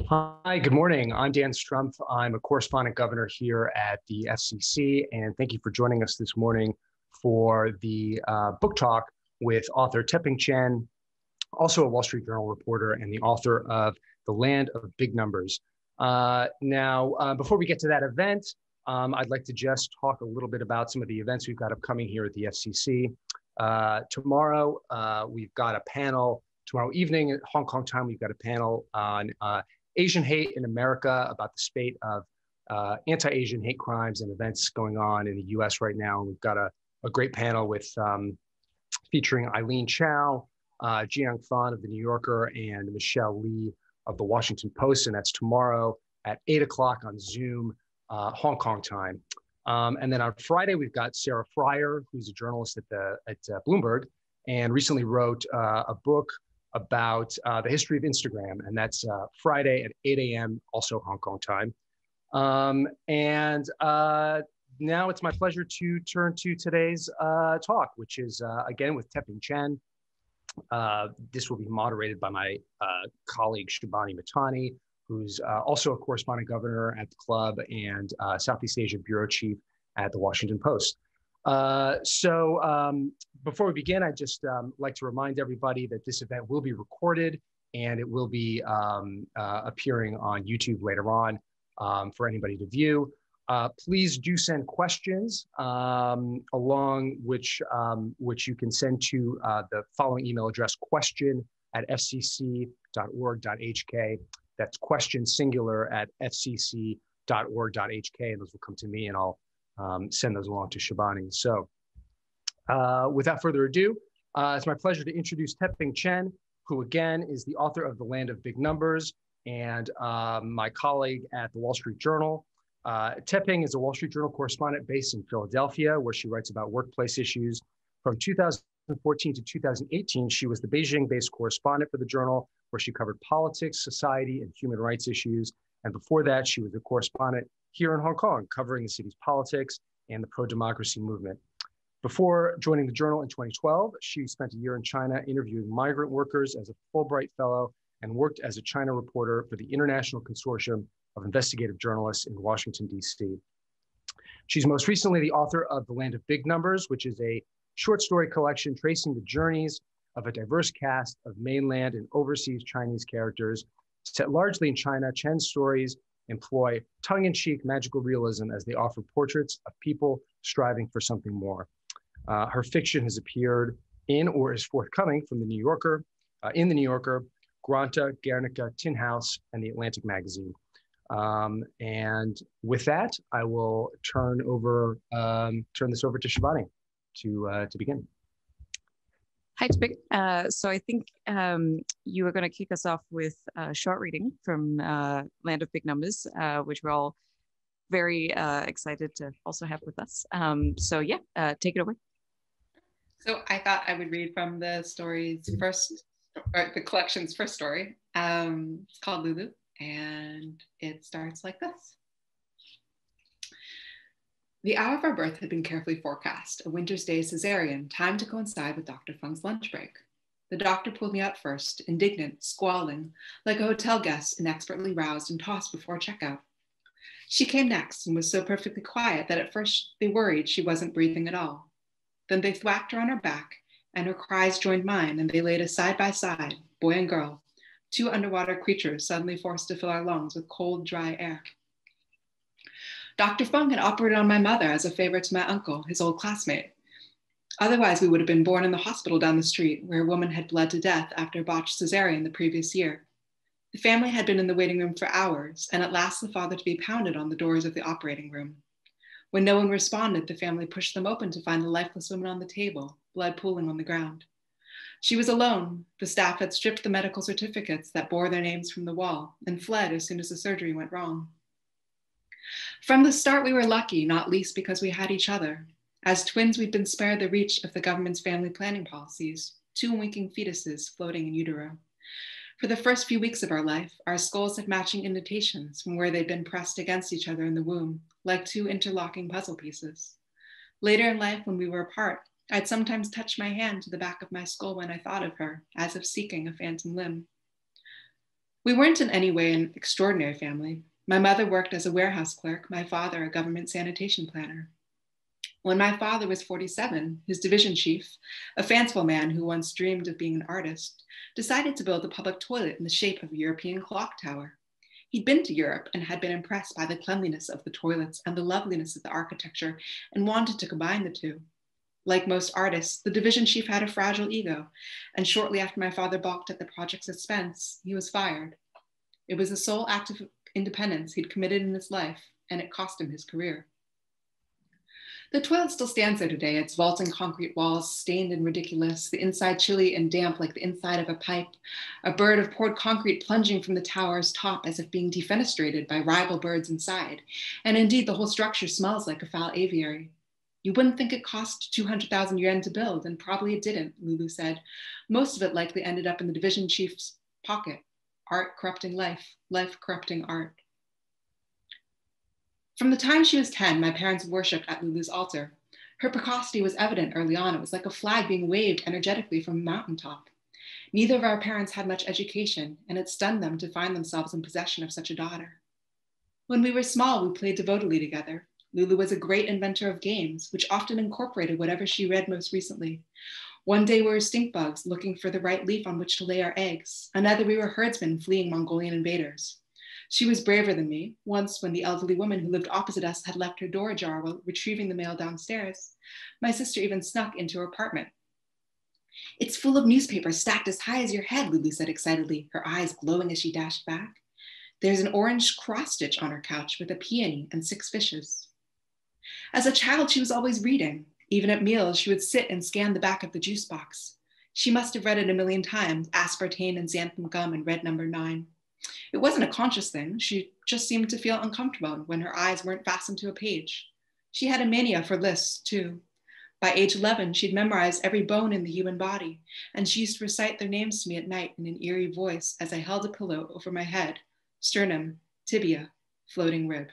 Hi, good morning. I'm Dan Strumpf. I'm a correspondent governor here at the FCC, and thank you for joining us this morning for the book talk with author Te-Ping Chen, also a Wall Street Journal reporter and the author of The Land of Big Numbers. Before we get to that event, I'd like to just talk a little bit about some of the events we've got upcoming here at the FCC. Tomorrow, we've got a panel. Tomorrow evening at Hong Kong time, we've got a panel on Asian hate in America, about the spate of anti-Asian hate crimes and events going on in the US right now. We've got a great panel with featuring Eileen Chow, Jiang Fan of The New Yorker, and Michelle Lee of The Washington Post. And that's tomorrow at 8 o'clock on Zoom, Hong Kong time. And then on Friday, we've got Sarah Fryer, who's a journalist at Bloomberg, and recently wrote a book about the history of Instagram, and that's Friday at 8 a.m., also Hong Kong time. Now it's my pleasure to turn to today's talk, which is, again, with Te-Ping Chen. This will be moderated by my colleague, Shibani Mahtani, who's also a correspondent governor at the club and Southeast Asia bureau chief at the Washington Post. Before we begin, I'd just like to remind everybody that this event will be recorded and it will be appearing on YouTube later on for anybody to view. Please do send questions along which you can send to the following email address, question@fcc.org.hk. That's question singular at fcc.org.hk, and those will come to me and I'll send those along to Shibani. So without further ado, it's my pleasure to introduce Te-Ping Chen, who again is the author of The Land of Big Numbers and my colleague at the Wall Street Journal. Te-Ping is a Wall Street Journal correspondent based in Philadelphia, where she writes about workplace issues. From 2014 to 2018, she was the Beijing-based correspondent for the Journal, where she covered politics, society, and human rights issues. And before that, she was a correspondent here in Hong Kong, covering the city's politics and the pro-democracy movement. Before joining the Journal in 2012, she spent a year in China interviewing migrant workers as a Fulbright Fellow and worked as a China reporter for the International Consortium of Investigative Journalists in Washington, D.C. She's most recently the author of The Land of Big Numbers, which is a short story collection tracing the journeys of a diverse cast of mainland and overseas Chinese characters. Set largely in China, Chen's stories employ tongue-in-cheek magical realism as they offer portraits of people striving for something more. Her fiction has appeared in or is forthcoming from The New Yorker, in The New Yorker, Granta, Guernica, Tin House, and The Atlantic magazine. And with that, I will turn this over to Shibani to begin. Hi, Te-Ping. So I think you were going to kick us off with a short reading from Land of Big Numbers, which we're all very excited to also have with us. Take it away. So I thought I would read from the story's first, or the collection's first story. It's called Lulu, and it starts like this. The hour of our birth had been carefully forecast, a winter's day cesarean, timed to coincide with Dr. Feng's lunch break. The doctor pulled me out first, indignant, squalling, like a hotel guest inexpertly roused and tossed before checkout. She came next and was so perfectly quiet that at first they worried she wasn't breathing at all. Then they thwacked her on her back, and her cries joined mine, and they laid us side by side, boy and girl, two underwater creatures suddenly forced to fill our lungs with cold, dry air. Dr. Feng had operated on my mother as a favor to my uncle, his old classmate. Otherwise, we would have been born in the hospital down the street, where a woman had bled to death after a botched cesarean the previous year. The family had been in the waiting room for hours, and at last the father to be pounded on the doors of the operating room. When no one responded, the family pushed them open to find the lifeless woman on the table, blood pooling on the ground. She was alone. The staff had stripped the medical certificates that bore their names from the wall and fled as soon as the surgery went wrong. From the start, we were lucky, not least because we had each other. As twins, we'd been spared the reach of the government's family planning policies, two winking fetuses floating in utero. For the first few weeks of our life, our skulls had matching indentations from where they'd been pressed against each other in the womb, like two interlocking puzzle pieces. Later in life, when we were apart, I'd sometimes touch my hand to the back of my skull when I thought of her, as if seeking a phantom limb. We weren't in any way an extraordinary family. My mother worked as a warehouse clerk, my father a government sanitation planner. When my father was 47, his division chief, a fanciful man who once dreamed of being an artist, decided to build a public toilet in the shape of a European clock tower. He'd been to Europe and had been impressed by the cleanliness of the toilets and the loveliness of the architecture and wanted to combine the two. Like most artists, the division chief had a fragile ego, and shortly after my father balked at the project's expense, he was fired. It was the sole act of independence he'd committed in his life, and it cost him his career. The toilet still stands there today, its vaulting concrete walls stained and ridiculous, the inside chilly and damp like the inside of a pipe, a bird of poured concrete plunging from the tower's top as if being defenestrated by rival birds inside. And indeed, the whole structure smells like a foul aviary. You wouldn't think it cost 200,000 yuan to build, and probably it didn't, Lulu said. Most of it likely ended up in the division chief's pocket. Art corrupting life, life corrupting art. From the time she was 10, my parents worshipped at Lulu's altar. Her precocity was evident early on. It was like a flag being waved energetically from a mountaintop. Neither of our parents had much education, and it stunned them to find themselves in possession of such a daughter. When we were small, we played devotedly together. Lulu was a great inventor of games, which often incorporated whatever she read most recently. One day we were stink bugs looking for the right leaf on which to lay our eggs. Another we were herdsmen fleeing Mongolian invaders. She was braver than me. Once, when the elderly woman who lived opposite us had left her door ajar while retrieving the mail downstairs, my sister even snuck into her apartment. "It's full of newspapers stacked as high as your head," Lulu said excitedly, her eyes glowing as she dashed back. "There's an orange cross stitch on her couch with a peony and 6 fishes. As a child, she was always reading. Even at meals, she would sit and scan the back of the juice box. She must have read it a million times, aspartame and xanthan gum and red number 9. It wasn't a conscious thing. She just seemed to feel uncomfortable when her eyes weren't fastened to a page. She had a mania for lists, too. By age 11, she'd memorized every bone in the human body, and she used to recite their names to me at night in an eerie voice as I held a pillow over my head: sternum, tibia, floating rib.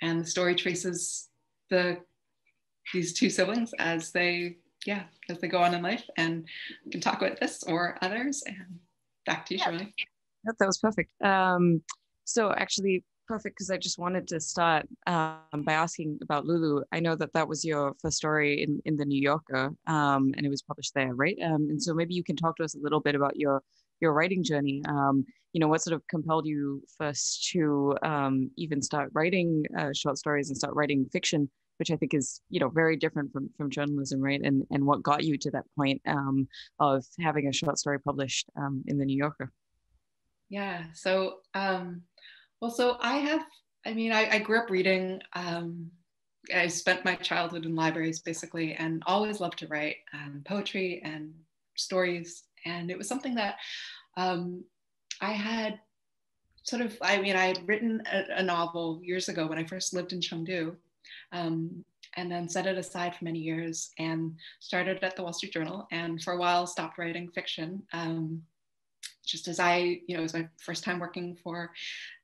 And the story traces these two siblings as they go on in life, and we can talk about this or others. And back to you, Shibani. That was perfect. So actually perfect, because I just wanted to start by asking about Lulu. I know that was your first story in the New Yorker, and it was published there, right? And so maybe you can talk to us a little bit about your writing journey. What sort of compelled you first to even start writing short stories and start writing fiction, which I think is, very different from journalism, right? And what got you to that point of having a short story published in the New Yorker? Yeah, so, I grew up reading. I spent my childhood in libraries basically, and always loved to write poetry and stories. And it was something that I had I had written a novel years ago when I first lived in Chengdu, and then set it aside for many years and started at the Wall Street Journal, and for a while stopped writing fiction. Just as it was my first time working for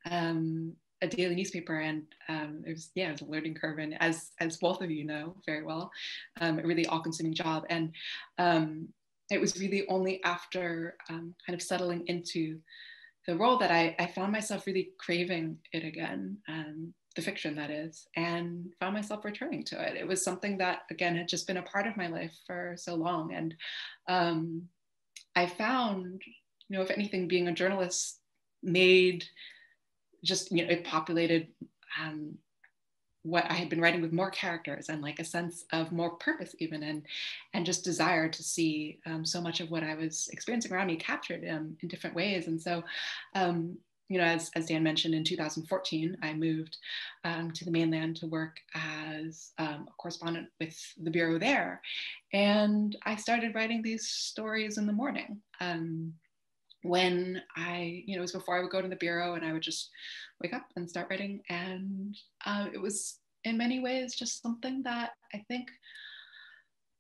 a daily newspaper, and it was a learning curve, and as both of you know very well, a really all-consuming job. And it was really only after kind of settling into the role that I found myself really craving it again, the fiction that is, and found myself returning to it. It was something that, again, had just been a part of my life for so long. And I found, if anything, being a journalist made it populated what I had been writing with more characters and like a sense of more purpose even, and just desire to see so much of what I was experiencing around me captured in different ways. And so, as Dan mentioned, in 2014, I moved to the mainland to work as a correspondent with the bureau there. And I started writing these stories in the morning. When it was before I would go to the bureau, and I would just wake up and start writing. And it was in many ways just something that I think,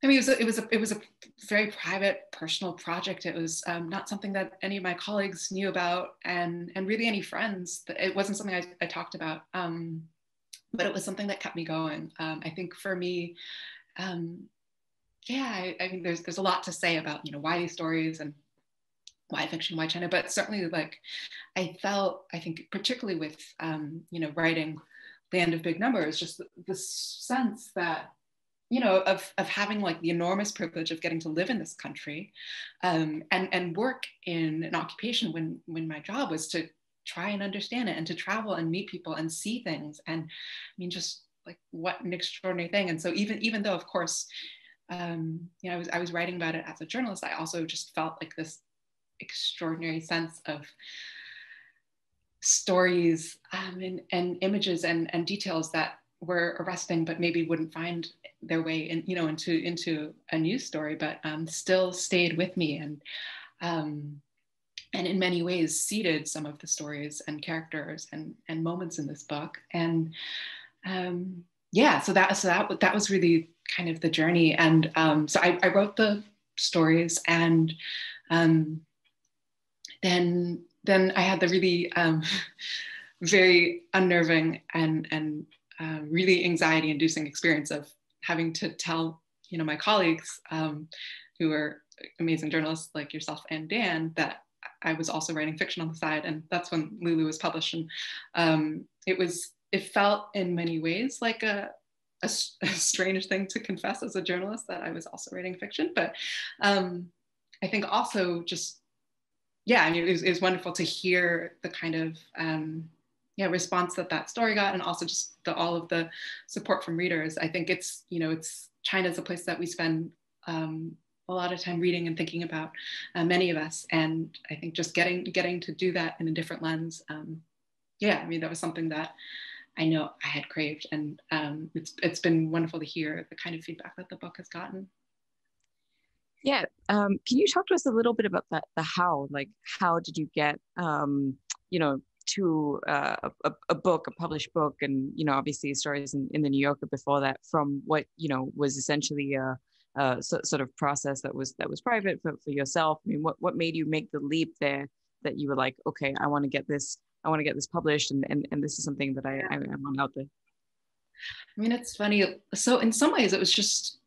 it was a very private, personal project. It was not something that any of my colleagues knew about, and really any friends. It wasn't something I talked about, but it was something that kept me going. I think for me, there's a lot to say about why these stories and why fiction, why China, but certainly like I think particularly with writing Land of Big Numbers, just the sense that of having like the enormous privilege of getting to live in this country, and work in an occupation when my job was to try and understand it and to travel and meet people and see things, and I mean just like what an extraordinary thing. And so even though of course I was writing about it as a journalist, I also just felt like this extraordinary sense of stories and images and details that were arresting, but maybe wouldn't find their way in, into a news story, but still stayed with me and in many ways seeded some of the stories and characters and moments in this book. And so that was really kind of the journey. And so I wrote the stories, and then I had the really very unnerving and really anxiety-inducing experience of having to tell my colleagues who are amazing journalists like yourself and Dan that I was also writing fiction on the side. And that's when Lulu was published. And it felt in many ways like a strange thing to confess as a journalist that I was also writing fiction. But I think also just, it was wonderful to hear the kind of response that story got, and also just all of the support from readers. I think it's China's a place that we spend a lot of time reading and thinking about, many of us, and I think just getting to do that in a different lens. That was something that I know I had craved, and it's been wonderful to hear the kind of feedback that the book has gotten. Yeah. Can you talk to us a little bit about the how? Like, how did you get, to a book, a published book, and, obviously stories in the New Yorker before that, from what, was essentially a sort of process that was private for yourself? I mean, what made you make the leap there that you were like, okay, I want to get this published, and this is something that I want out there? I mean, it's funny. So in some ways it was just,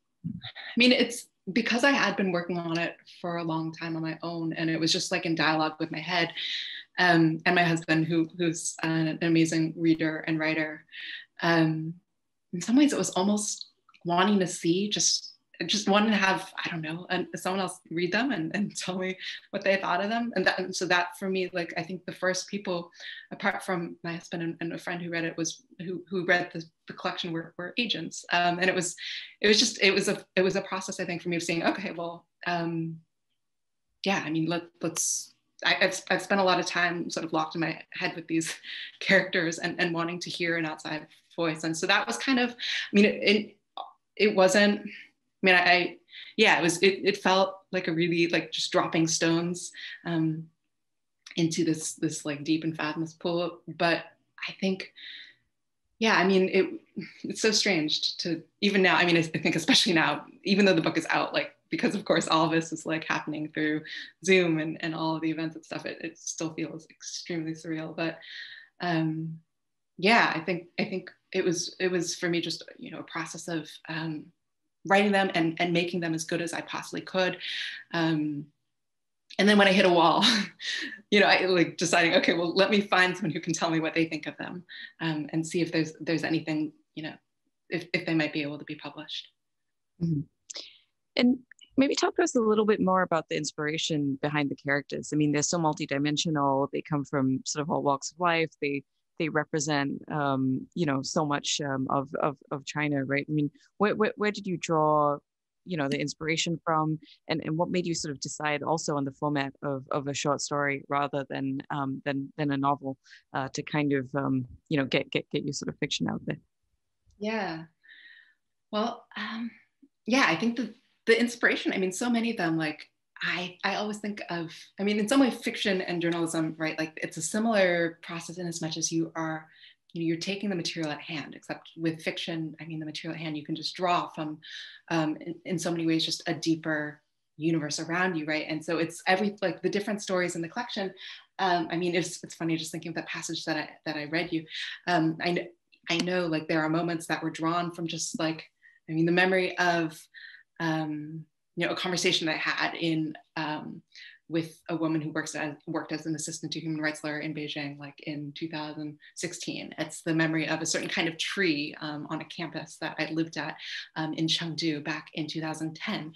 it's because I had been working on it for a long time on my own, and it was just like in dialogue with my head, and my husband, who's an amazing reader and writer. In some ways it was almost wanting to see, just wanting to have, I don't know, someone else read them and tell me what they thought of them. And so that for me, like, I think the first people, apart from my husband and a friend who read it, who read the collection were agents. And it was a process, I think, for me of saying, okay, well, I've spent a lot of time sort of locked in my head with these characters and wanting to hear an outside voice. And so that was kind of, it wasn't, it felt like a really, like, just dropping stones into this like deep and fathomless pool. But I think, it's so strange to even now. I think especially now, even though the book is out, like, because of course all of this is like happening through Zoom and all of the events and stuff, it still feels extremely surreal. But I think it was for me just, a process of writing them and making them as good as I possibly could. And then when I hit a wall, I like deciding, okay, well, let me find someone who can tell me what they think of them, and see if there's anything, if they might be able to be published. Mm-hmm. And maybe talk to us a little bit more about the inspiration behind the characters. I mean, they're so multidimensional. They come from sort of all walks of life. They represent, so much of China, right? I mean, where did you draw, the inspiration from, and what made you sort of decide also on the format of a short story rather than a novel, to kind of, get your sort of fiction out there? Yeah. Well, I think the inspiration, so many of them, like, I always think of, in some way fiction and journalism, right? Like, it's a similar process in as much as you're taking the material at hand, except with fiction, the material at hand, you can just draw from, in so many ways, just a deeper universe around you, right? And so it's like the different stories in the collection. It's funny just thinking of that passage that I read you. I know, like, there are moments that were drawn from just like, the memory of, a conversation that I had in with a woman who worked as an assistant to human rights lawyer in Beijing, like in 2016. It's the memory of a certain kind of tree on a campus that I lived at in Chengdu back in 2010.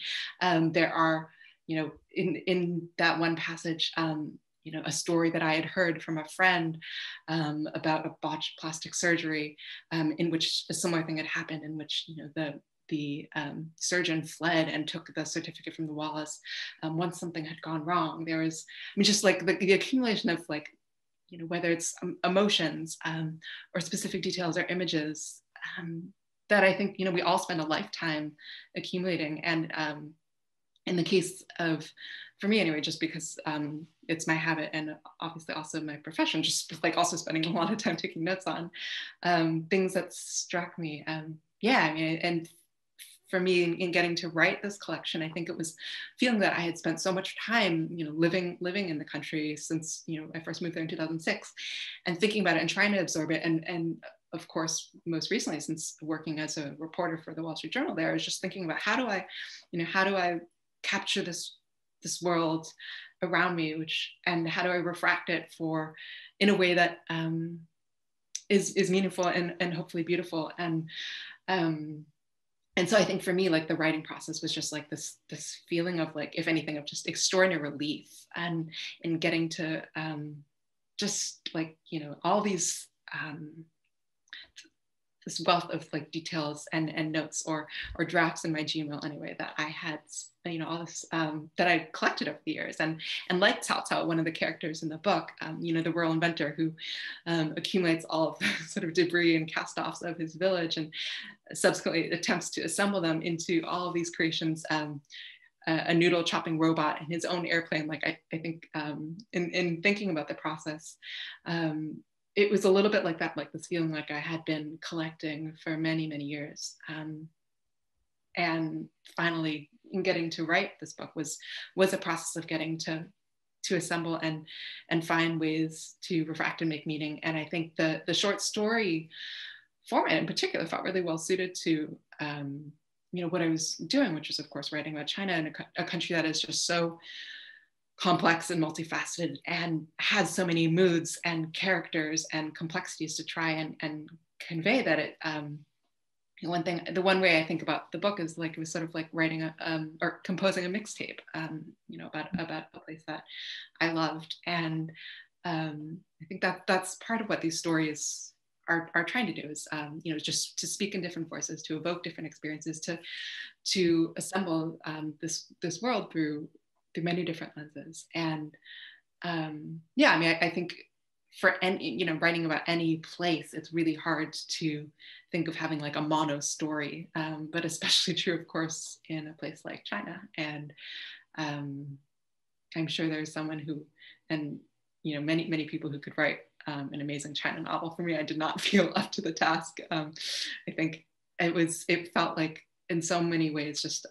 There are, in that one passage, a story that I had heard from a friend about a botched plastic surgery in which a similar thing had happened, in which the surgeon fled and took the certificate from the walls once something had gone wrong. There was, just like the accumulation of whether it's emotions or specific details or images that I think, we all spend a lifetime accumulating. And in the case of, for me anyway, just because it's my habit and obviously also my profession, just like also spending a lot of time taking notes on things that struck me. And for me in getting to write this collection, I think it was feeling that I had spent so much time, living in the country since, I first moved there in 2006, and thinking about it and trying to absorb it. And of course, most recently, since working as a reporter for the Wall Street Journal there, I was just thinking about how do I capture this world around me, and how do I refract it in a way that is meaningful and hopefully beautiful. And so I think for me, like the writing process was just like this feeling of like, if anything, of just extraordinary relief, and in getting to just like, all these, this wealth of like details and notes or drafts in my Gmail anyway, that I had, all this that I collected over the years. And like Cao Cao, one of the characters in the book, the rural inventor who accumulates all of the sort of debris and cast-offs of his village and subsequently attempts to assemble them into all of these creations, a noodle chopping robot and his own airplane. Like I think in thinking about the process, it was a little bit like that, like this feeling like I had been collecting for many, many years. And finally, in getting to write this book was a process of getting to assemble and find ways to refract and make meaning. And I think the short story format in particular felt really well suited to what I was doing, which is of course writing about China, and a country that is just so complex and multifaceted and has so many moods and characters and complexities to try and convey that it the one way I think about the book is like it was sort of like writing or composing a mixtape about a place that I loved. And I think that's part of what these stories are trying to do, is just to speak in different voices, to evoke different experiences, to assemble this world through many different lenses. And I think for any, writing about any place, it's really hard to think of having like a mono story, but especially true, of course, in a place like China. And I'm sure there's someone who, and many people who could write an amazing China novel. For me, I did not feel up to the task. I think it felt like in so many ways, just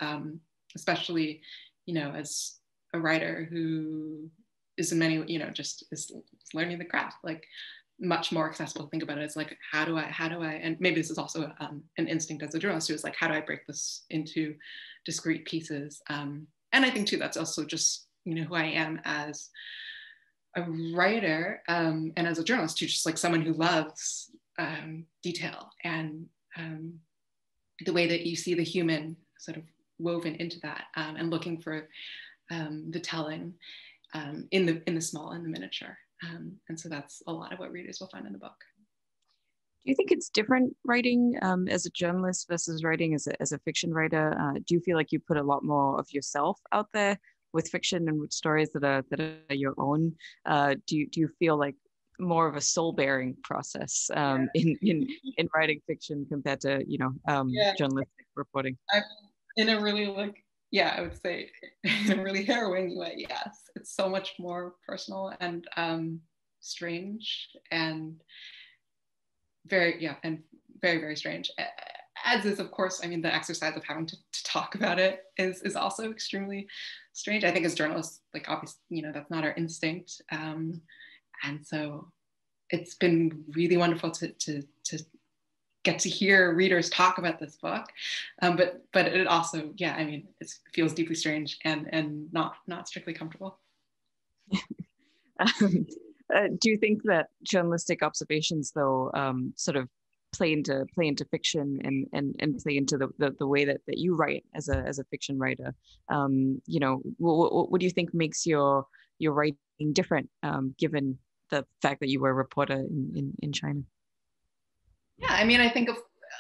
especially, as a writer who is in many, just is learning the craft, like much more accessible to think about it as like, how do I, and maybe this is also an instinct as a journalist, who is like, how do I break this into discrete pieces? And I think too, that's also just, who I am as a writer and as a journalist too, just like someone who loves detail and the way that you see the human sort of woven into that, and looking for the telling in the small and the miniature. And so that's a lot of what readers will find in the book. Do you think it's different writing as a journalist versus writing as a fiction writer? Do you feel like you put a lot more of yourself out there with fiction and with stories that are your own? Do you feel like more of a soul-bearing process in writing fiction compared to journalistic reporting? I'm in a really I would say in a really harrowing way, yes. It's so much more personal and strange and very, very strange. As is, of course, I mean, the exercise of having to talk about it is also extremely strange. I think as journalists, like obviously, that's not our instinct. And so it's been really wonderful to get to hear readers talk about this book, but it also, it feels deeply strange and not strictly comfortable. Do you think that journalistic observations, though, sort of play into fiction and play into the way that you write as a fiction writer? You know, what do you think makes your writing different, given the fact that you were a reporter in China? Yeah, I mean, I think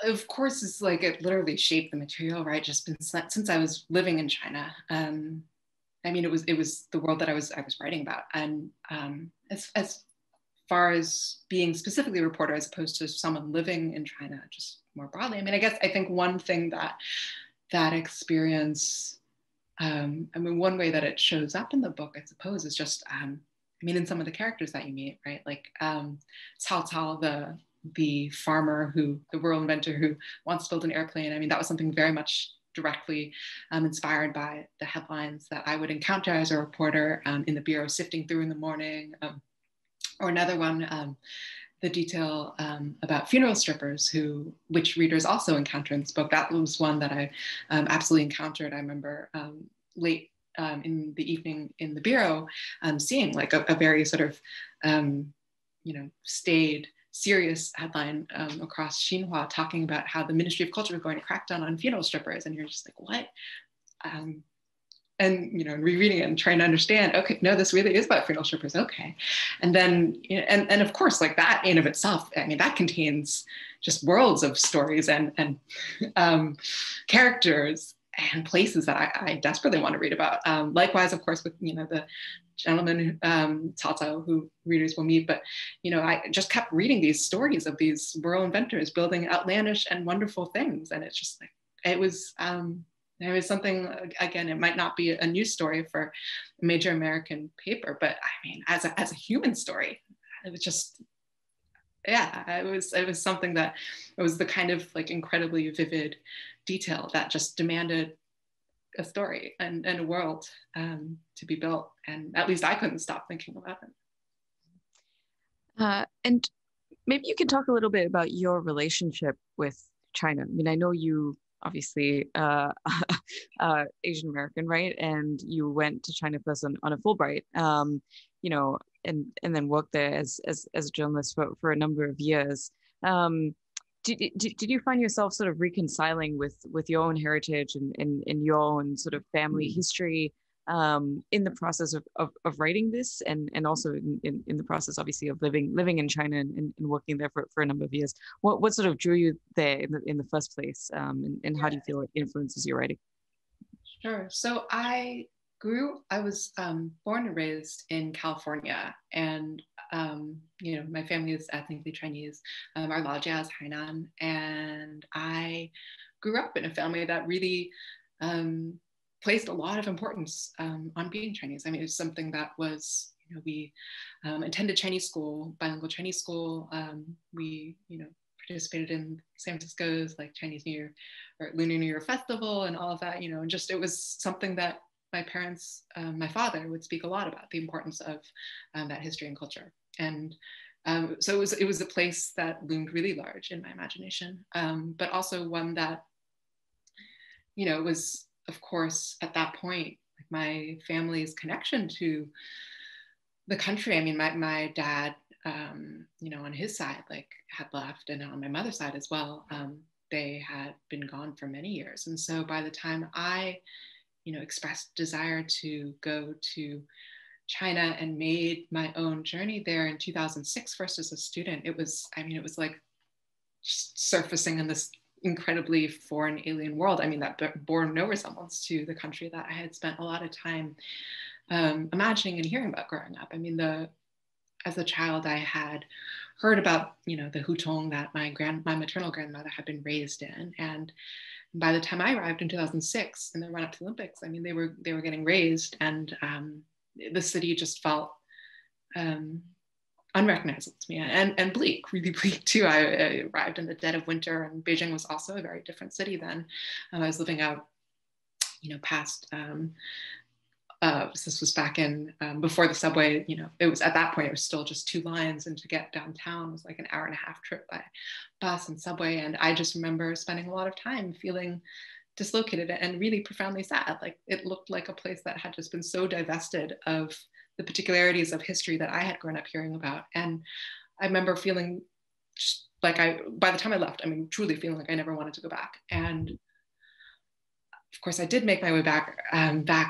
of course it's like it literally shaped the material, right? Just been since I was living in China. I mean, it was the world that I was writing about, and as far as being specifically a reporter as opposed to someone living in China, just more broadly. I mean, I think one thing that experience, I mean, one way that it shows up in the book, I suppose, is just, I mean, in some of the characters that you meet, right? Like Cao Cao, the farmer the rural inventor who wants to build an airplane. I mean, that was something very much directly inspired by the headlines that I would encounter as a reporter in the bureau, sifting through in the morning. Or another one, the detail about funeral strippers, which readers also encounter in this book. That was one that I absolutely encountered. I remember late in the evening in the bureau, seeing like a very sort of, staid, serious headline across Xinhua talking about how the Ministry of Culture is going to crack down on funeral strippers. And you're just like, what? And rereading it and trying to understand, okay, no, this really is about funeral strippers. Okay. And then, and of course, like that in of itself, I mean, that contains just worlds of stories and characters and places that I desperately want to read about. Likewise, of course, with, the gentleman, Cao Cao, who readers will meet. But, I just kept reading these stories of these rural inventors building outlandish and wonderful things. And it's just like, it was something, again, it might not be a news story for a major American paper, but I mean, as a human story, it was just, yeah, it was something that, it was the kind of like incredibly vivid detail that just demanded a story and a world to be built. And at least I couldn't stop thinking about it. And maybe you can talk a little bit about your relationship with China. I mean, I know you obviously Asian American, right? And you went to China first on a Fulbright, and then worked there as a journalist for a number of years. Did you find yourself sort of reconciling with your own heritage and your own sort of family history in the process of writing this, and also in the process, obviously, of living in China and working there for a number of years? What sort of drew you there in the first place, and how do you feel it influences your writing? Sure. So I was born and raised in California, and my family is ethnically Chinese. Our Lajia is Hainan, and I grew up in a family that really placed a lot of importance on being Chinese. I mean, it was something that was, we attended Chinese school, bilingual Chinese school. We, participated in San Francisco's like Chinese New Year or Lunar New Year festival and all of that, and just, it was something that my parents, my father would speak a lot about, the importance of that history and culture. And so it was a place that loomed really large in my imagination, but also one that, was, of course, at that point, like my family's connection to the country. I mean, my dad, on his side, like had left, and on my mother's side as well, they had been gone for many years. And so by the time I, expressed desire to go to China and made my own journey there in 2006, first as a student, it was like just surfacing in this incredibly foreign alien world. I mean, that bore no resemblance to the country that I had spent a lot of time imagining and hearing about growing up. I mean, as a child, I had heard about, the hutong that my maternal grandmother had been raised in. And by the time I arrived in 2006 in the run up to the Olympics, I mean, they were getting raised, and the city just felt unrecognizable to me, and bleak, really bleak too. I arrived in the dead of winter, and Beijing was also a very different city then. I was living out, past, this was back in, before the subway, it was, at that point, it was still just 2 lines, and to get downtown was like an hour-and-a-half trip by bus and subway. And I just remember spending a lot of time feeling dislocated and really profoundly sad. Like, it looked like a place that had just been so divested of the particularities of history that I had grown up hearing about. And I remember feeling just like by the time I left, I mean, truly feeling like I never wanted to go back. And of course, I did make my way back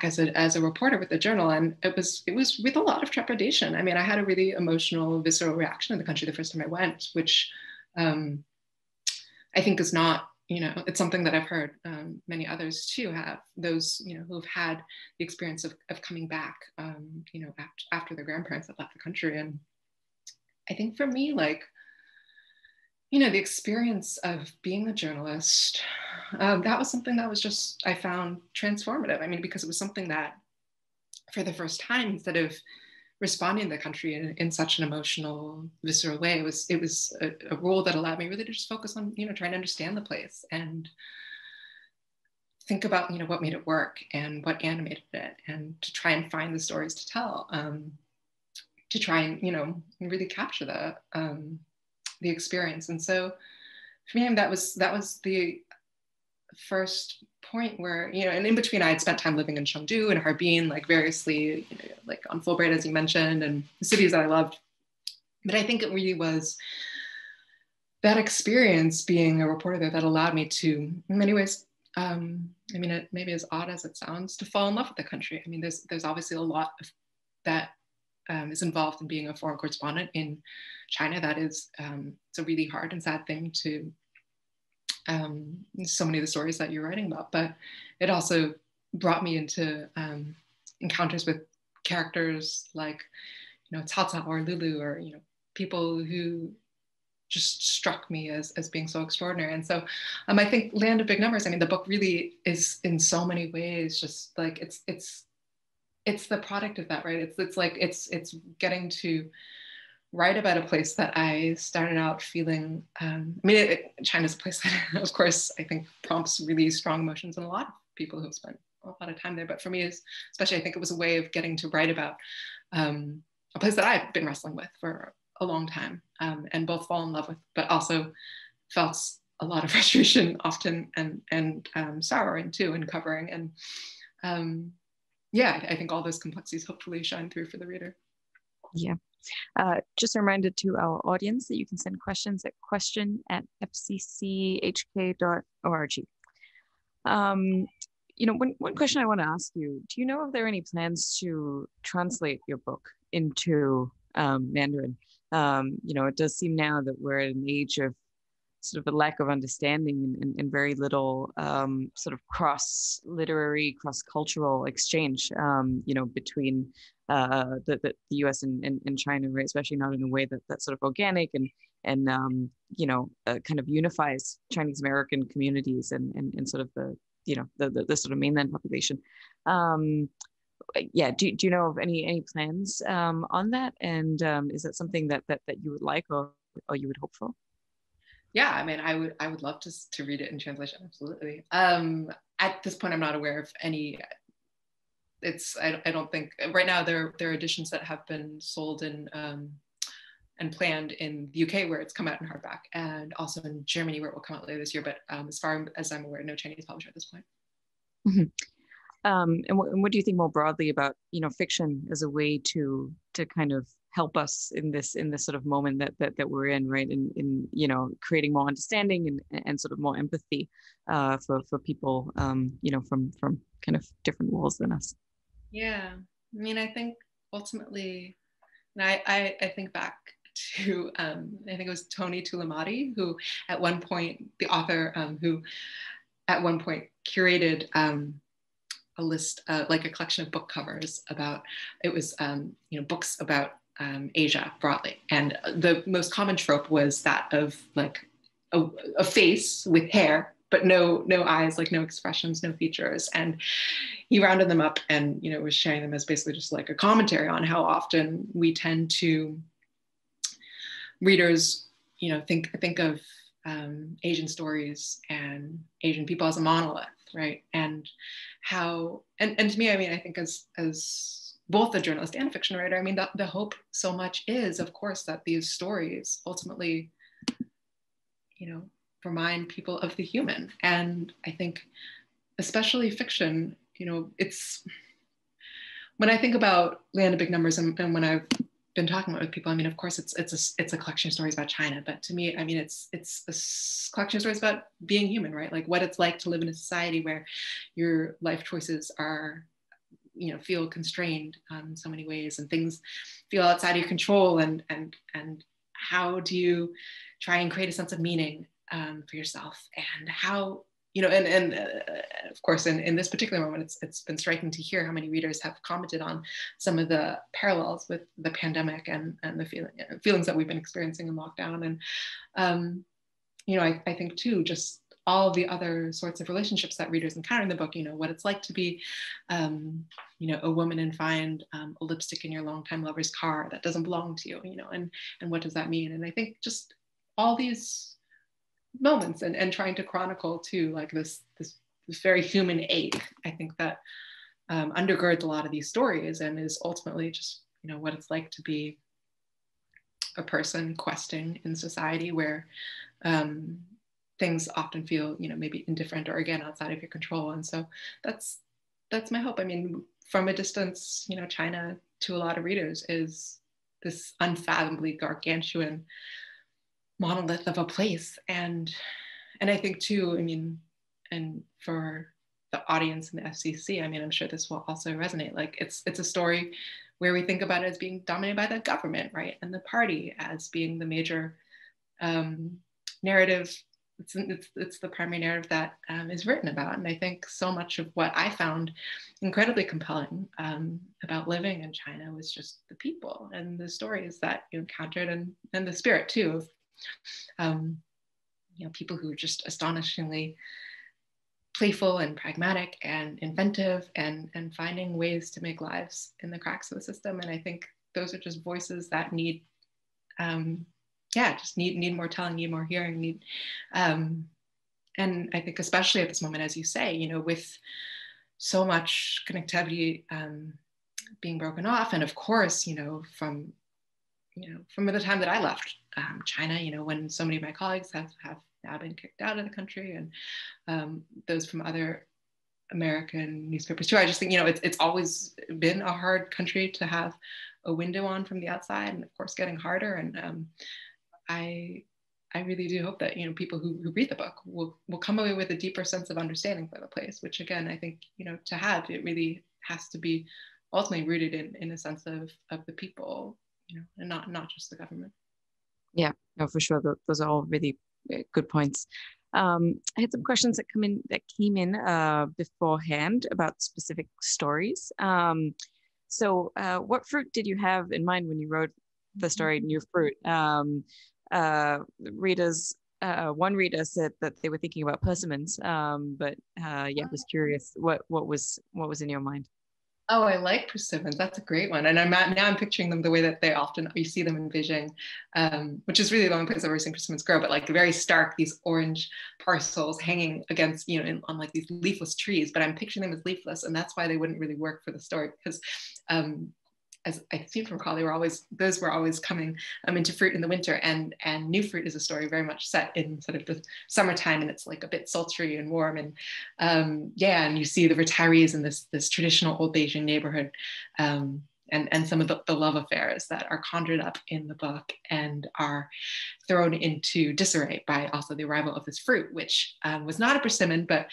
as a reporter with the journal, and it was with a lot of trepidation. I mean, I had a really emotional, visceral reaction in the country the first time I went, which I think is not, it's something that I've heard many others too have, those, who've had the experience of coming back, after their grandparents had left the country. And I think for me, like, the experience of being a journalist, that was something that was just, I found transformative. I mean, because it was something that for the first time, instead of responding to the country in such an emotional, visceral way, it was a role that allowed me really to just focus on, trying to understand the place and think about, what made it work and what animated it, and to try and find the stories to tell, to try and, really capture the experience. And so for me, that was the first point where, and in between I had spent time living in Chengdu and Harbin, like variously, like on Fulbright, as you mentioned, and the cities that I loved. But I think it really was that experience being a reporter there that allowed me to, in many ways, I mean, it maybe as odd as it sounds, to fall in love with the country. I mean, there's obviously a lot of that is involved in being a foreign correspondent in China. That is, it's a really hard and sad thing to, so many of the stories that you're writing about, but it also brought me into encounters with characters like, Cao Cao or Lulu, or, people who just struck me as being so extraordinary. And so I think Land of Big Numbers, I mean, the book really is in so many ways just like, it's the product of that, right? It's getting to write about a place that I started out feeling, I mean, China's a place that, of course, I think prompts really strong emotions in a lot of people who've spent a lot of time there. But for me, especially, I think it was a way of getting to write about a place that I've been wrestling with for a long time, and both fall in love with, but also felt a lot of frustration often, and sorrowing too, and covering. And yeah, I think all those complexities hopefully shine through for the reader. Yeah. Just a reminder to our audience that you can send questions at question@fcchk.org. One question I want to ask you, do you know if there are any plans to translate your book into Mandarin? It does seem now that we're at an age of sort of a lack of understanding and very little sort of cross-literary, cross-cultural exchange, between the US and China, right? Especially not in a way that's sort of organic and kind of unifies Chinese American communities and sort of the sort of mainland population. Yeah, do you know of any plans on that? And is that something that you would like or you would hope for? Yeah, I mean, I would love to read it in translation, absolutely. At this point, I'm not aware of any. I don't think right now there are editions that have been sold in and planned in the UK, where it's come out in hardback, and also in Germany, where it will come out later this year. But as far as I'm aware, no Chinese publisher at this point. Mm-hmm. And what do you think more broadly about fiction as a way to kind of help us in this sort of moment that we're in, right? In creating more understanding and sort of more empathy for people from kind of different worlds than us. Yeah, I mean, I think ultimately, and I think back to I think it was Tony Tulamati, who at one point, the author, who at one point curated a list, like a collection of book covers about, it was books about Asia broadly, and the most common trope was that of like a face with hair but no eyes, like no expressions, no features. And he rounded them up and was sharing them as basically just like a commentary on how often we tend to, readers think of Asian stories and Asian people as a monolith, right? And how, and to me, I mean, I think as both a journalist and a fiction writer, I mean, the hope so much is, of course, that these stories ultimately, remind people of the human. And I think, especially fiction, it's when I think about Land of Big Numbers, and when I've been talking about with people, I mean, of course, it's a collection of stories about China, but to me, I mean, it's a collection of stories about being human, right? Like what it's like to live in a society where your life choices are, you know, feel constrained in so many ways, and things feel outside of your control, and how do you try and create a sense of meaning for yourself, and how, you know, and of course, in this particular moment, it's been striking to hear how many readers have commented on some of the parallels with the pandemic and the feelings that we've been experiencing in lockdown. And, you know, I think too, just all the other sorts of relationships that readers encounter in the book, you know, what it's like to be, you know, a woman and find a lipstick in your longtime lover's car that doesn't belong to you, you know, and what does that mean? And I think just all these moments, and trying to chronicle too, like this very human ache, I think that undergirds a lot of these stories, and is ultimately just, you know, what it's like to be a person questing in society where things often feel, you know, maybe indifferent, or again outside of your control. And so that's my hope. I mean, from a distance, you know, China to a lot of readers is this unfathomably gargantuan monolith of a place. And I think too, I mean, and for the audience in the FCC, I mean, I'm sure this will also resonate. Like it's a story where we think about it as being dominated by the government, right? And the party as being the major narrative. It's the primary narrative that is written about. And I think so much of what I found incredibly compelling about living in China was just the people and the stories that you encountered, and the spirit too of you know, people who are just astonishingly playful and pragmatic and inventive, and finding ways to make lives in the cracks of the system. And I think those are just voices that need just need more telling, need more hearing, and I think especially at this moment, as you say, you know, with so much connectivity being broken off, and of course, you know, from the time that I left China, you know, when so many of my colleagues have now been kicked out of the country, and those from other American newspapers too. I just think, you know, it's always been a hard country to have a window on from the outside, and of course getting harder. And I really do hope that, you know, people who read the book will come away with a deeper sense of understanding for the place, which again, I think, you know, to have it really has to be ultimately rooted in a sense of the people, you know, and not just the government. Yeah, no, for sure. Those are all really good points. I had some questions that came in beforehand about specific stories. So what fruit did you have in mind when you wrote the story New Fruit? Readers, one reader said that they were thinking about persimmons, but yeah, I was curious what was in your mind. Oh, I like persimmons. That's a great one. And I'm picturing them the way that you see them in Beijing, which is really the only place I've ever seen persimmons grow, but like very stark, these orange parcels hanging against, you know, on like these leafless trees, but I'm picturing them as leafless. And that's why they wouldn't really work for the story, because as I seem to recall, those were always coming into fruit in the winter, and New Fruit is a story very much set in sort of the summertime, and it's like a bit sultry and warm, and and you see the retirees in this traditional old Beijing neighborhood, and some of the love affairs that are conjured up in the book and are thrown into disarray by also the arrival of this fruit, which was not a persimmon, but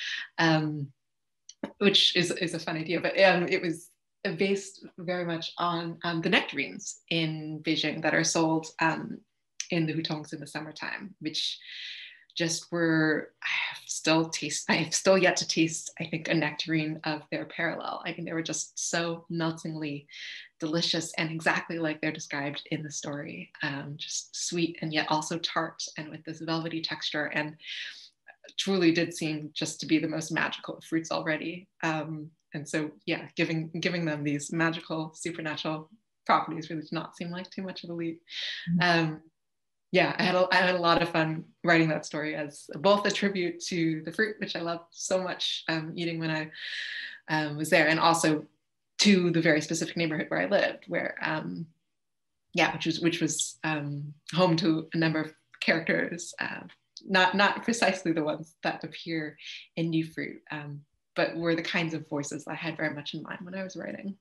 which is a fun idea, but it was based very much on the nectarines in Beijing that are sold in the hutongs in the summertime, which just were, I have still yet to taste, I think, a nectarine of their parallel. I mean, they were just so meltingly delicious and exactly like they're described in the story, just sweet and yet also tart, and with this velvety texture, and truly did seem just to be the most magical of fruits already. And so, yeah, giving them these magical, supernatural properties really did not seem like too much of a leap. Yeah, I had a lot of fun writing that story as both a tribute to the fruit, which I loved so much eating when I was there, and also to the very specific neighborhood where I lived, where which was home to a number of characters, not precisely the ones that appear in New Fruit, but were the kinds of voices I had very much in mind when I was writing.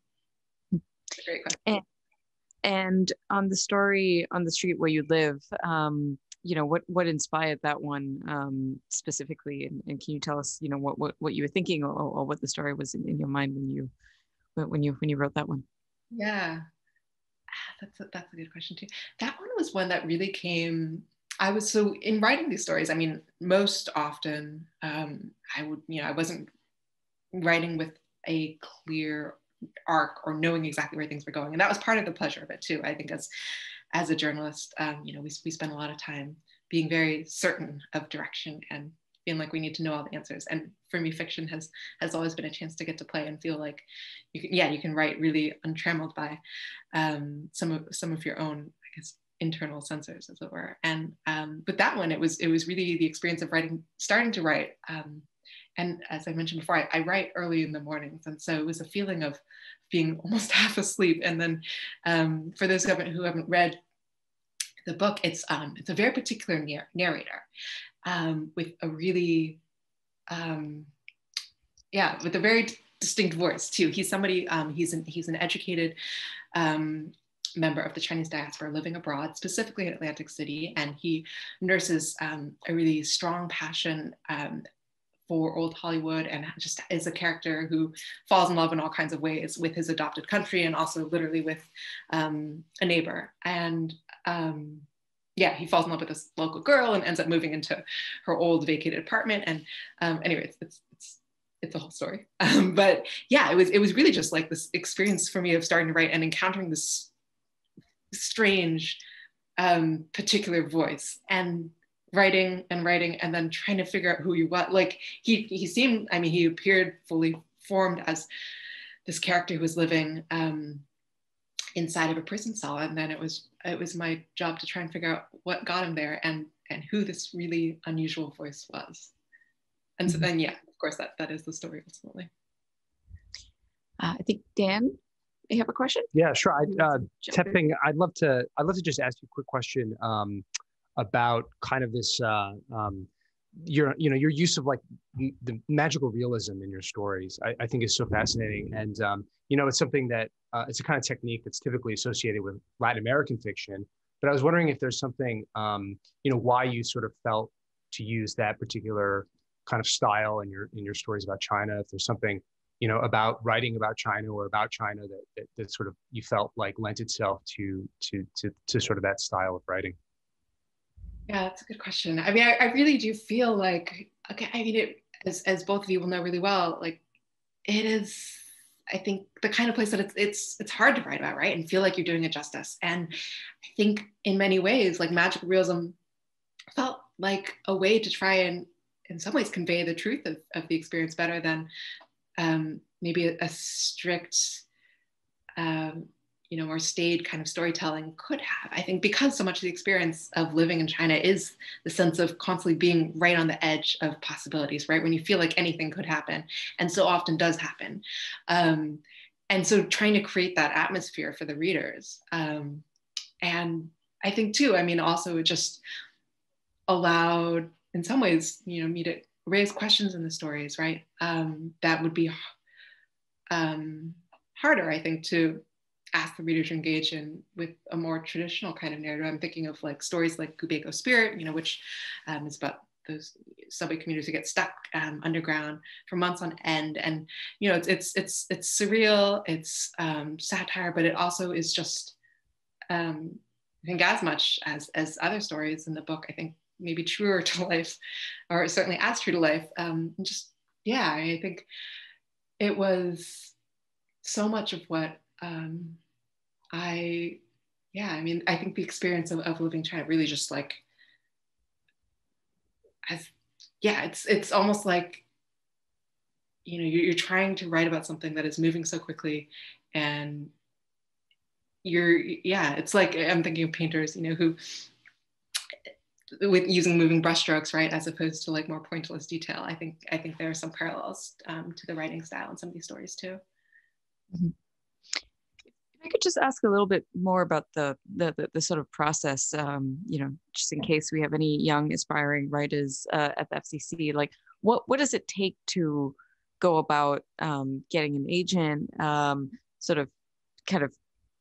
That's a great question. And on the story on the street where you live, you know, what inspired that one specifically, and can you tell us, you know, what you were thinking, or what the story was in your mind when you wrote that one? Yeah, that's a good question too. That one was one that really came. I was so in writing these stories. I mean, most often I wasn't writing with a clear arc or knowing exactly where things were going, and that was part of the pleasure of it too. I think as a journalist, we spend a lot of time being very certain of direction and feeling like we need to know all the answers. And for me, fiction has always been a chance to get to play and feel like you can write really untrammeled by some of your own, I guess, internal sensors, as it were. And but that one, it was really the experience of starting to write. And as I mentioned before, I write early in the mornings, and so it was a feeling of being almost half asleep. And then for those who haven't read the book, it's a very particular narrator with a really with a very distinct voice too. He's somebody he's an educated member of the Chinese diaspora living abroad, specifically in Atlantic City, and he nurses a really strong passion for old Hollywood, and just is a character who falls in love in all kinds of ways with his adopted country, and also literally with a neighbor. And he falls in love with this local girl and ends up moving into her old vacated apartment. And anyway, it's a whole story. But yeah, it was really just like this experience for me of starting to write and encountering this strange particular voice, and writing and then trying to figure out who he was. Like he seemed, I mean, he appeared fully formed as this character who was living inside of a prison cell, and then it was my job to try and figure out what got him there and who this really unusual voice was. And so then, of course, that is the story ultimately. I think Dan, you have a question? Yeah, sure. Te-Ping, I'd love to just ask you a quick question about kind of this your use of like the magical realism in your stories. I think is so fascinating, and it's something that it's a kind of technique that's typically associated with Latin American fiction. But I was wondering if there's something why you sort of felt to use that particular kind of style in your stories about China. If there's something about writing about China or about China that sort of you felt like lent itself to sort of that style of writing. Yeah, that's a good question. I mean, I really do feel like, okay, I mean, as both of you will know really well, like it is, I think, the kind of place that it's hard to write about, right? And feel like you're doing it justice. And I think in many ways, like magical realism felt like a way to try and in some ways convey the truth of the experience better than maybe a strict, more staid kind of storytelling could have. I think because so much of the experience of living in China is the sense of constantly being right on the edge of possibilities, right? When you feel like anything could happen, and so often does happen. And so trying to create that atmosphere for the readers. And I think too, I mean, also it just allowed, in some ways, me to raise questions in the stories, right? That would be harder, I think, to ask the reader to engage in with a more traditional kind of narrative. I'm thinking of like stories like Gubeko Spirit, which is about those subway commuters who get stuck underground for months on end, and it's surreal, it's satire, but it also is just I think as much as other stories in the book, I think maybe truer to life, or certainly as true to life. I think it was so much of what I think the experience of living in China really just like, it's almost like, you're trying to write about something that is moving so quickly, and it's like, I'm thinking of painters, who with using moving brushstrokes, right, as opposed to like more pointillist detail. I think there are some parallels to the writing style in some of these stories too. Mm-hmm. I could just ask a little bit more about the sort of process, just in case we have any young aspiring writers at the FCC. Like, what does it take to go about getting an agent, sort of kind of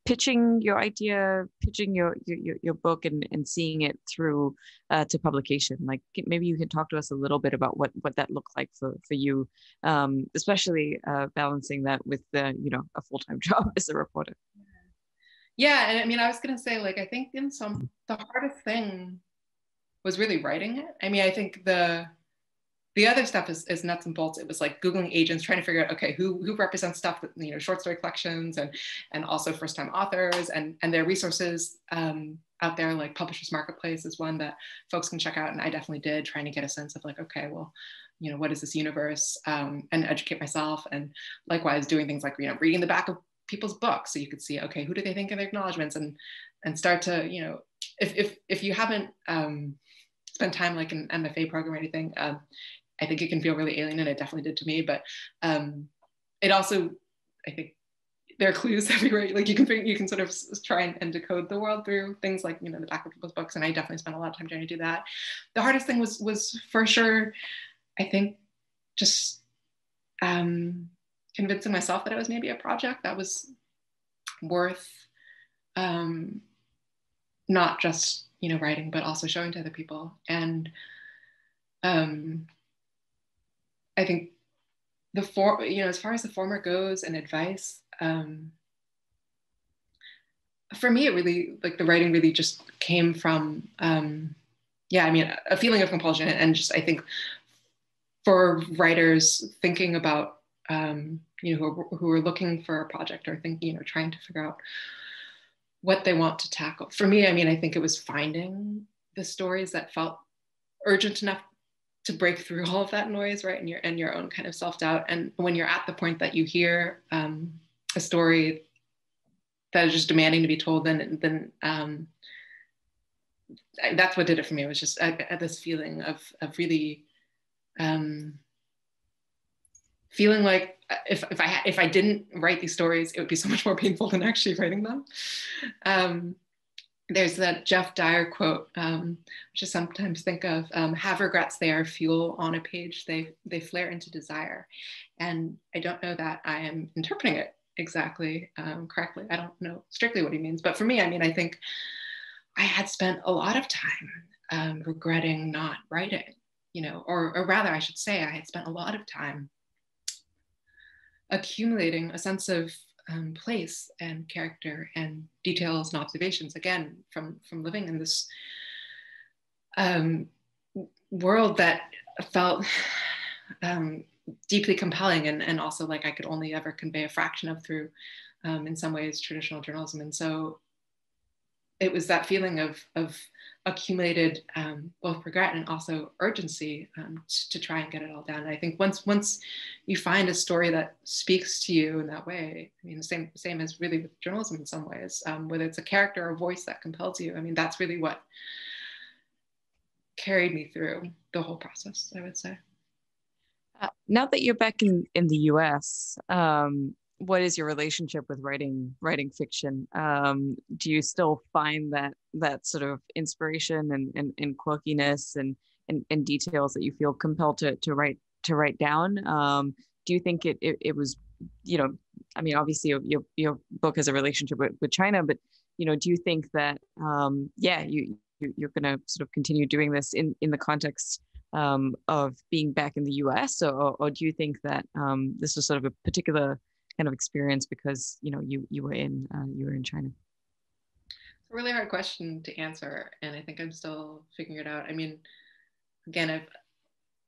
pitching your idea, pitching your book, and seeing it through to publication? Like maybe you can talk to us a little bit about what that looked like for you, especially balancing that with the a full-time job as a reporter. Yeah, and I mean, I was gonna say, like, I think the hardest thing was really writing it. I mean, I think the other stuff is nuts and bolts. It was like Googling agents, trying to figure out, okay, who represents stuff that, short story collections and also first time authors and their resources out there, like Publishers Marketplace is one that folks can check out. And I definitely did, trying to get a sense of like, okay, well, what is this universe, and educate myself. And likewise doing things like, reading the back of people's books so you could see, okay, who do they think of their acknowledgements, and start to, if you haven't spent time like an MFA program or anything, I think it can feel really alien, and it definitely did to me. But it also, I think, there are clues everywhere. Like you can sort of try and decode the world through things like the back of people's books, and I definitely spent a lot of time trying to do that. The hardest thing was for sure, I think, just convincing myself that it was maybe a project that was worth not just writing, but also showing to other people. And I think as far as the former goes and advice, for me, it really, like, the writing really just came from, a feeling of compulsion. And just, I think for writers thinking about, who are looking for a project or thinking, trying to figure out what they want to tackle. For me, I mean, I think it was finding the stories that felt urgent enough to break through all of that noise, right? And your own kind of self-doubt. And when you're at the point that you hear a story that is just demanding to be told, then that's what did it for me. It was just this feeling of really feeling like if I didn't write these stories, it would be so much more painful than actually writing them. There's that Jeff Dyer quote, which I sometimes think of, have regrets, they are fuel on a page, they flare into desire. And I don't know that I am interpreting it exactly correctly. I don't know strictly what he means, but for me, I mean, I think I had spent a lot of time regretting not writing, or rather I should say I had spent a lot of time accumulating a sense of place and character and details and observations, again, from living in this world that felt deeply compelling, and also like I could only ever convey a fraction of through, in some ways, traditional journalism. And so it was that feeling of accumulated both regret and also urgency to try and get it all down. And I think once you find a story that speaks to you in that way, I mean, the same as really with journalism in some ways, whether it's a character or a voice that compels you, I mean, that's really what carried me through the whole process, I would say. Now that you're back in the US, what is your relationship with writing fiction? Do you still find that sort of inspiration and quirkiness and details that you feel compelled to write down? Do you think it was, I mean, obviously your book has a relationship with China, but do you think that you're going to sort of continue doing this in the context of being back in the US, or do you think that this was sort of a particular kind of experience because you were in China? It's a really hard question to answer, and I think I'm still figuring it out. I mean, again, I've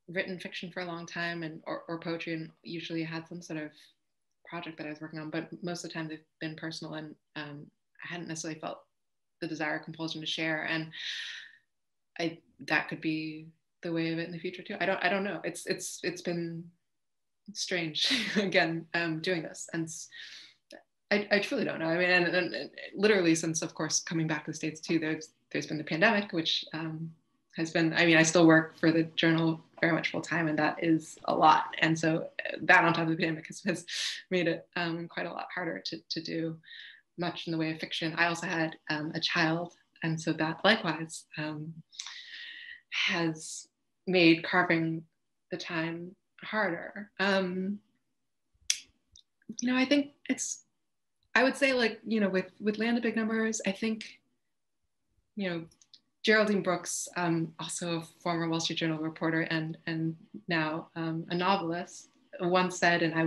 written fiction for a long time, or poetry, and usually had some sort of project that I was working on, but most of the time they've been personal, and I hadn't necessarily felt the desire or compulsion to share, and that could be the way of it in the future too. I don't know. It's been strange again, doing this, and I truly don't know. I mean, and literally since, of course, coming back to the States too, there's been the pandemic, which has been, I mean, I still work for the journal very much full time, and that is a lot. And so that on top of the pandemic has made it quite a lot harder to do much in the way of fiction. I also had a child, and so that likewise has made carving the time harder. I think I would say, like, with Land of Big Numbers, I think, Geraldine Brooks, also a former Wall Street Journal reporter and now a novelist, once said, and I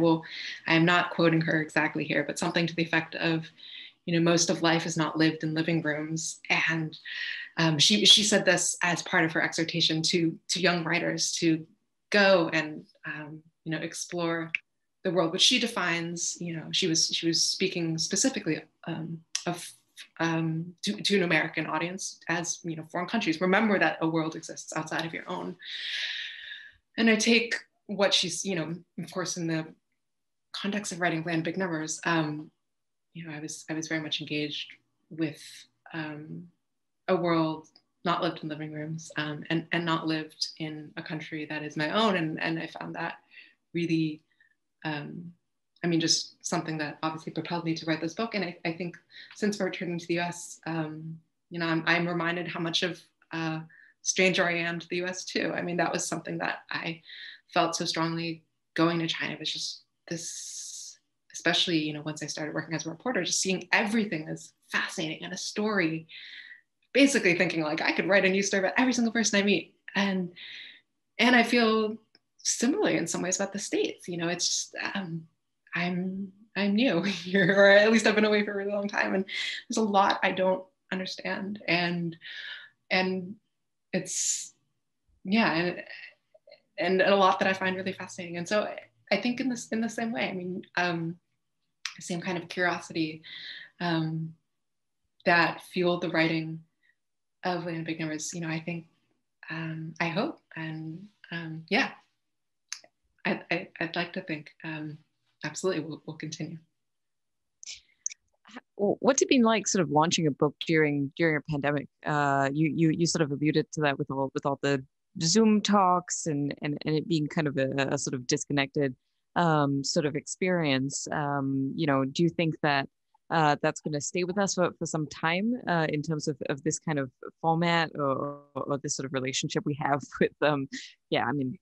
am not quoting her exactly here, but something to the effect of, most of life is not lived in living rooms. And she said this as part of her exhortation to young writers to go and explore the world, which she defines. She was speaking specifically of to an American audience as foreign countries. Remember that a world exists outside of your own. And I take what she's, of course, in the context of writing Land Big Numbers, I was very much engaged with a world not lived in living rooms, and not lived in a country that is my own. And I found that really, just something that obviously propelled me to write this book. And I think since returning to the US, I'm reminded how much of a stranger I am to the US too. I mean, that was something that I felt so strongly going to China. It was just this, especially, once I started working as a reporter, just seeing everything as fascinating and a story, basically thinking like I could write a news story about every single person I meet. And I feel similarly in some ways about the States. It's just, I'm new here, or at least I've been away for a really long time, and there's a lot I don't understand, and it's, yeah, and a lot that I find really fascinating. And so I think in the same way, same kind of curiosity that fueled the writing of Land of Big Numbers. I think, I hope, and yeah, I'd like to think absolutely we'll continue. What's it been like sort of launching a book during a pandemic? You sort of alluded to that with all the Zoom talks and it being kind of a sort of disconnected sort of experience. Do you think that that's going to stay with us for some time in terms of this kind of format or this sort of relationship we have with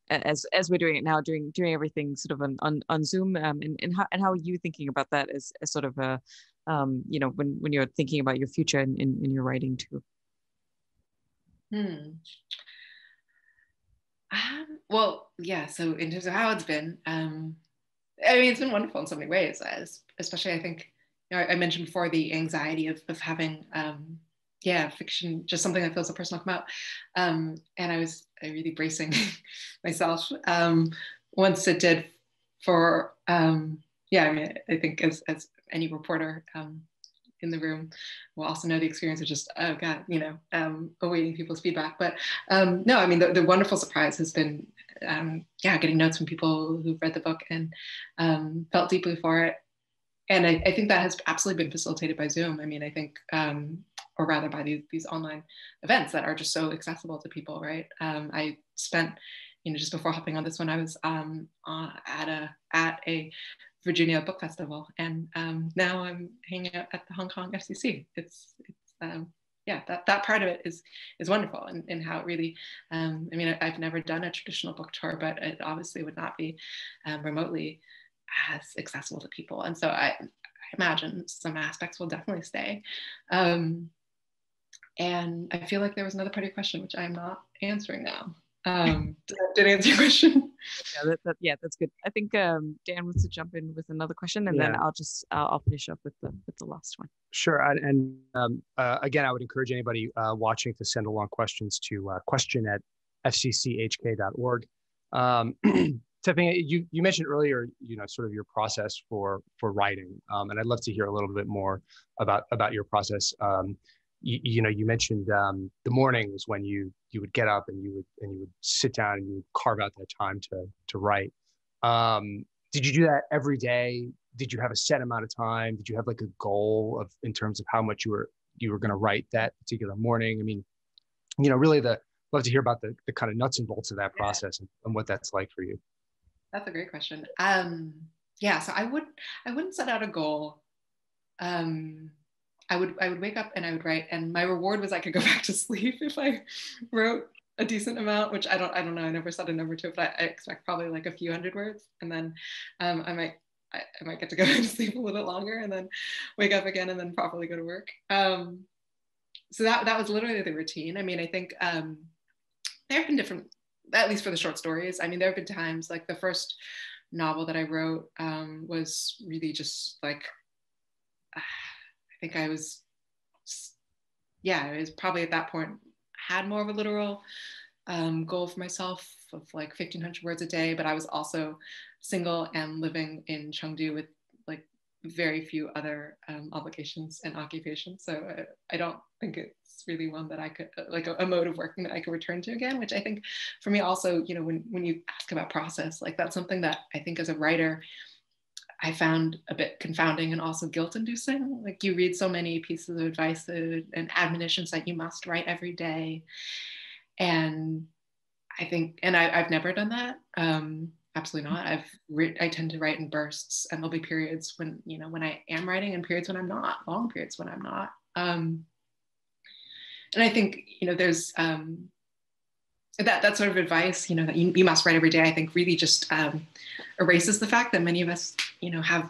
as we're doing it now, doing everything sort of on Zoom, and how are you thinking about that as sort of a when you're thinking about your future in your writing too? Well, yeah, so in terms of how it's been, it's been wonderful in so many ways, especially I think, I mentioned before the anxiety of having, fiction, just something that feels so personal, come out. And I was really bracing myself once it did for, I think as any reporter in the room will also know the experience of just, oh God, awaiting people's feedback. But no, the wonderful surprise has been, getting notes from people who've read the book and felt deeply for it. And I think that has absolutely been facilitated by Zoom. I think, or rather by these online events that are just so accessible to people, right? I spent, just before hopping on this one, I was at a Virginia book festival, and now I'm hanging out at the Hong Kong FCC. It's that part of it is wonderful, and how it really, I've never done a traditional book tour, but it obviously would not be remotely as accessible to people. And so I imagine some aspects will definitely stay. And I feel like there was another part of your question, which I'm not answering now. Did I answer your question? Yeah, that's good. I think Dan wants to jump in with another question, and then I'll finish up with the last one. Sure. And again, I would encourage anybody watching to send along questions to question@fcchk.org. Te-Ping, you mentioned earlier, sort of your process for writing, and I'd love to hear a little bit more about your process. You mentioned the mornings when you would get up and you would sit down and you would carve out that time to write. Did you do that every day? Did you have a set amount of time? Did you have like a goal in terms of how much you were going to write that particular morning? Really love to hear about the kind of nuts and bolts of that process and what that's like for you. That's a great question. So I wouldn't set out a goal. I would wake up and I would write, and my reward was I could go back to sleep if I wrote a decent amount, which I don't know. I never set a number to it, but I expect probably like a few hundred words, and then I might I might get to go to sleep a little bit longer and then wake up again and then properly go to work. So that was literally the routine. I mean, I think there have been different, at least for the short stories. I mean, there have been times, like the first novel that I wrote was really just like, I think I was, yeah, it was probably at that point had more of a literal goal for myself of like 1,500 words a day, but I was also single and living in Chengdu with like very few other obligations and occupations. So I don't think it's really one that I could, like a mode of working that I could return to again, which I think for me also, you know, when you ask about process, like that's something that I think as a writer, I found a bit confounding and also guilt-inducing. Like you read so many pieces of advice and admonitions that you must write every day. And I think, and I've never done that. Absolutely not. I tend to write in bursts, and there'll be periods when, you know, when I am writing and periods when I'm not, long periods when I'm not. And I think, you know, there's that sort of advice, you know, that you must write every day, I think really just erases the fact that many of us, you know, have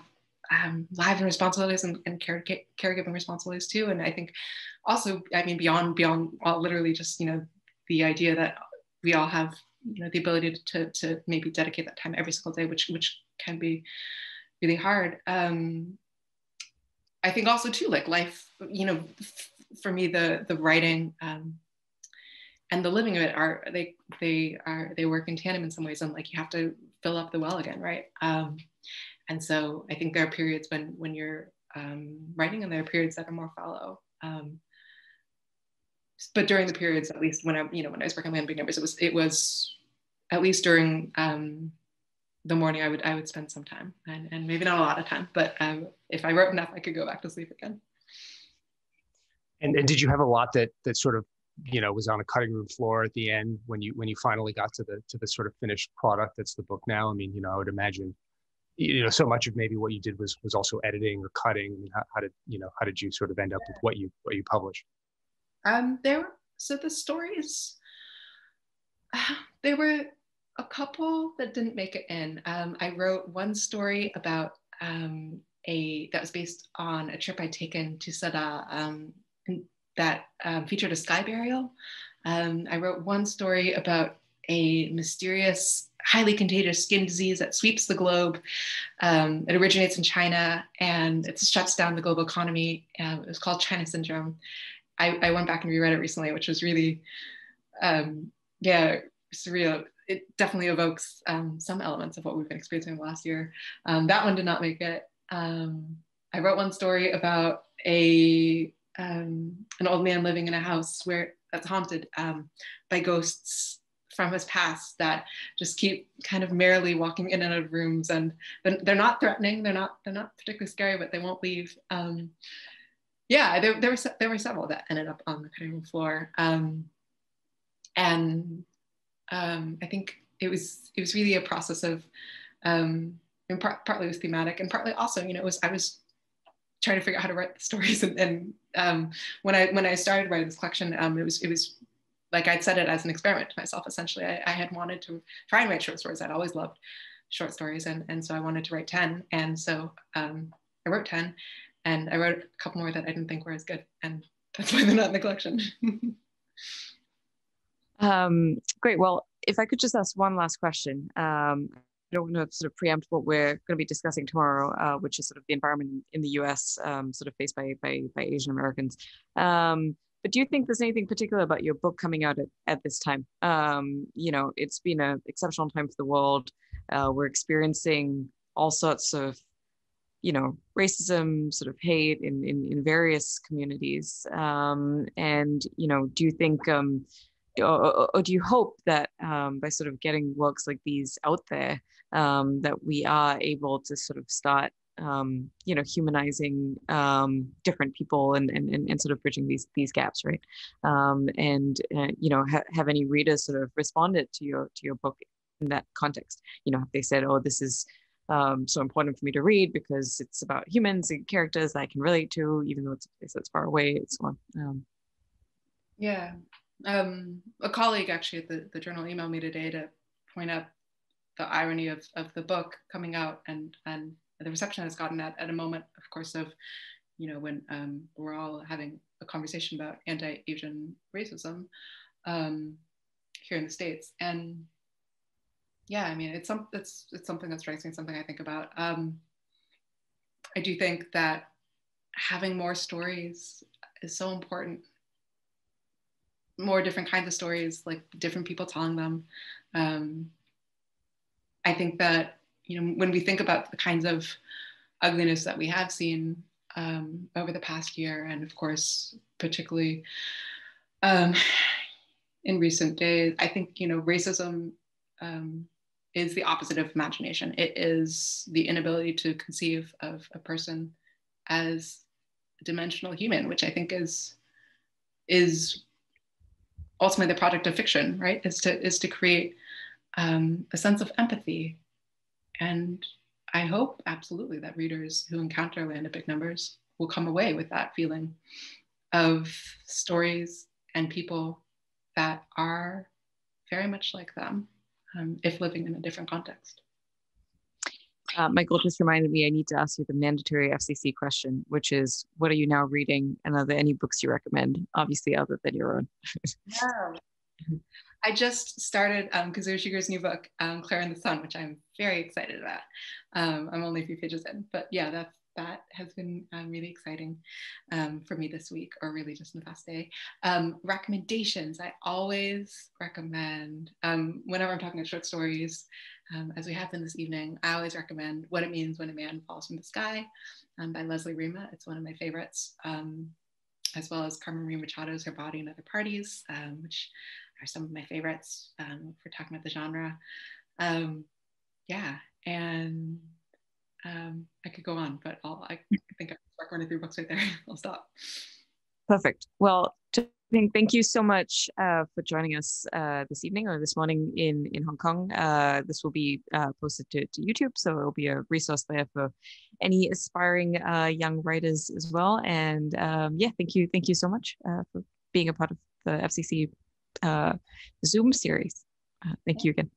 lives and responsibilities and caregiving responsibilities too. And I think also, I mean, beyond literally just, you know, the idea that we all have, you know, the ability to maybe dedicate that time every single day, which can be really hard. I think also too, like life, you know, for me, the writing and the living of it they work in tandem in some ways, and like you have to fill up the well again, right? And so I think there are periods when you're writing, and there are periods that are more fallow. But during the periods, at least when I was working on Land Big Numbers, it was at least during the morning I would spend some time, and maybe not a lot of time, but if I wrote enough, I could go back to sleep again. And did you have a lot that sort of, you know, was on a cutting room floor at the end when you finally got to the sort of finished product that's the book now? I mean, you know, I would imagine, you know, so much of maybe what you did was also editing or cutting. I mean, how did you sort of end up with what you published? So the stories, there were a couple that didn't make it in. I wrote one story about that was based on a trip I'd taken to Sada that featured a sky burial. I wrote one story about a mysterious, highly contagious skin disease that sweeps the globe. It originates in China and it shuts down the global economy. It was called China Syndrome. I went back and reread it recently, which was really, surreal. It definitely evokes some elements of what we've been experiencing last year. That one did not make it. I wrote one story about an old man living in a house that's haunted by ghosts from his past that just keep kind of merrily walking in and out of rooms, and they're not threatening. They're not particularly scary, but they won't leave. There were several that ended up on the cutting room floor, and I think it was really a process of, and partly it was thematic, and partly also, you know, I was trying to figure out how to write the stories, and when I started writing this collection, it was like I'd set it as an experiment to myself. Essentially, I had wanted to try and write short stories. I'd always loved short stories, and so I wanted to write 10, and so I wrote 10. And I wrote a couple more that I didn't think were as good, and that's why they're not in the collection. Great. Well, if I could just ask one last question. I don't want to sort of preempt what we're going to be discussing tomorrow, which is sort of the environment in the US sort of faced by Asian Americans. But do you think there's anything particular about your book coming out at this time? You know, it's been an exceptional time for the world. We're experiencing all sorts of, you know, racism, sort of hate in various communities. And, you know, do you think, or do you hope that by sort of getting works like these out there, that we are able to sort of start, you know, humanizing different people and sort of bridging these gaps, right? And you know, have any readers sort of responded to your book in that context? You know, have they said, "Oh, this is so important for me to read because it's about humans and characters that I can relate to, even though it's a place that's far away," and so on? Yeah. A colleague actually at the journal emailed me today to point out the irony of the book coming out and the reception it's gotten at a moment, of course, of, when we're all having a conversation about anti-Asian racism here in the States. And yeah, I mean, it's something that strikes me, something I think about. I do think that having more stories is so important. More different kinds of stories, like different people telling them. I think that, when we think about the kinds of ugliness that we have seen over the past year, and of course, particularly in recent days, I think, racism is the opposite of imagination. It is the inability to conceive of a person as a dimensional human, which I think is ultimately the product of fiction, right? Is to create a sense of empathy. And I hope absolutely that readers who encounter Land of Big Numbers will come away with that feeling of stories and people that are very much like them, if living in a different context. Michael just reminded me I need to ask you the mandatory FCC question, which is, what are you now reading? And are there any books you recommend, obviously other than your own? Yeah. I just started Kazuo Shigeru's new book, Claire in the Sun, which I'm very excited about. I'm only a few pages in, but yeah, that has been really exciting for me this week, or really just in the past day. Recommendations, I always recommend, whenever I'm talking about short stories, as we have been this evening, I always recommend What It Means When a Man Falls from the Sky by Leslie Rima. It's one of my favorites, as well as Carmen Marie Machado's Her Body and Other Parties, which are some of my favorites for talking about the genre. Yeah, and I could go on, but I think I've recommended 3 books right there. I'll stop. Perfect. Well, thank you so much for joining us this evening or this morning in Hong Kong. This will be posted to YouTube, so it'll be a resource there for any aspiring young writers as well. And yeah, thank you so much for being a part of the FCC Zoom series. Thank you again.